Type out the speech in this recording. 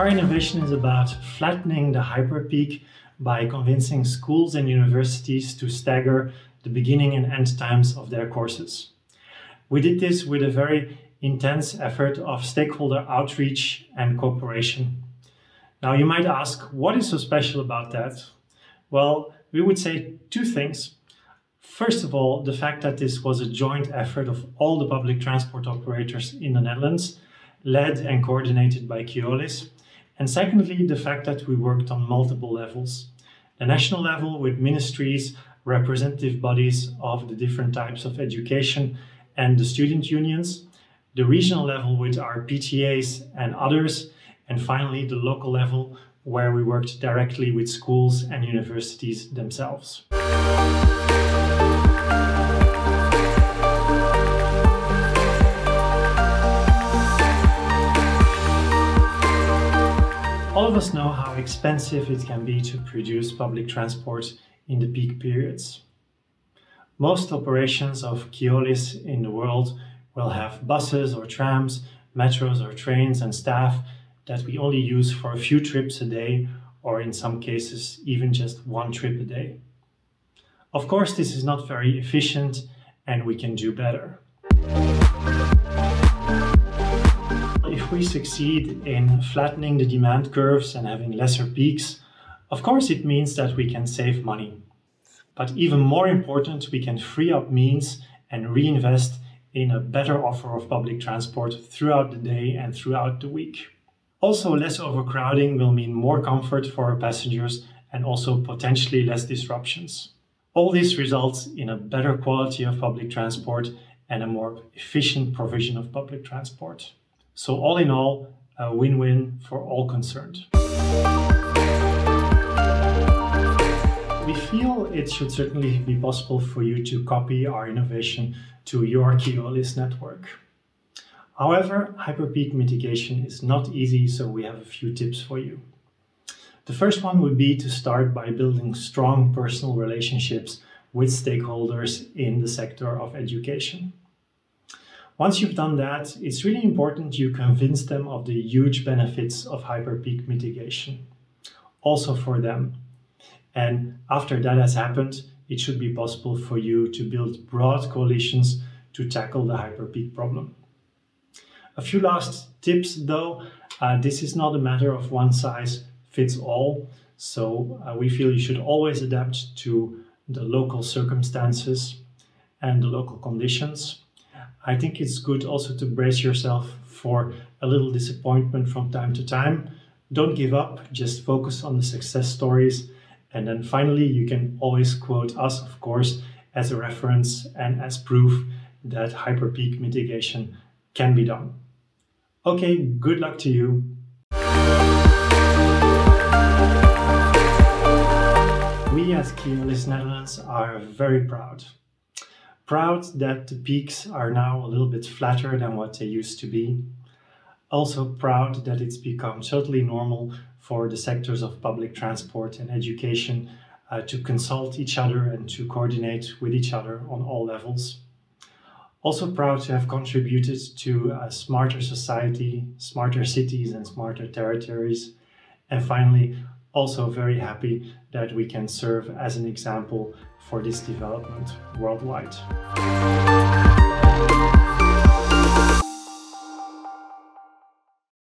Our innovation is about flattening the hyperpeak by convincing schools and universities to stagger the beginning and end times of their courses. We did this with a very intense effort of stakeholder outreach and cooperation. Now you might ask, what is so special about that? Well, we would say two things. First of all, the fact that this was a joint effort of all the public transport operators in the Netherlands, led and coordinated by Keolis. And secondly, the fact that we worked on multiple levels. The national level with ministries, representative bodies of the different types of education and the student unions. The regional level with our PTAs and others. And finally, the local level where we worked directly with schools and universities themselves. All of us know how expensive it can be to produce public transport in the peak periods. Most operations of Keolis in the world will have buses or trams, metros or trains and staff that we only use for a few trips a day, or in some cases even just one trip a day. Of course, this is not very efficient and we can do better. If we succeed in flattening the demand curves and having lesser peaks, of course it means that we can save money. But even more important, we can free up means and reinvest in a better offer of public transport throughout the day and throughout the week. Also, less overcrowding will mean more comfort for our passengers and also potentially less disruptions. All this results in a better quality of public transport and a more efficient provision of public transport. So all in all, a win-win for all concerned. We feel it should certainly be possible for you to copy our innovation to your Keolis network. However, hyperpeak mitigation is not easy, so we have a few tips for you. The first one would be to start by building strong personal relationships with stakeholders in the sector of education. Once you've done that, it's really important you convince them of the huge benefits of hyperpeak mitigation, also for them. And after that has happened, it should be possible for you to build broad coalitions to tackle the hyperpeak problem. A few last tips though, this is not a matter of one size fits all, so we feel you should always adapt to the local circumstances and the local conditions. I think it's good also to brace yourself for a little disappointment from time to time. Don't give up, just focus on the success stories. And then finally, you can always quote us, of course, as a reference and as proof that hyperpeak mitigation can be done. Okay, good luck to you. We as Keolis Netherlands are very proud. Proud that the peaks are now a little bit flatter than what they used to be. Also proud that it's become totally normal for the sectors of public transport and education to consult each other and to coordinate with each other on all levels. Also proud to have contributed to a smarter society, smarter cities and smarter territories. And finally, also very happy that we can serve as an example for this development worldwide.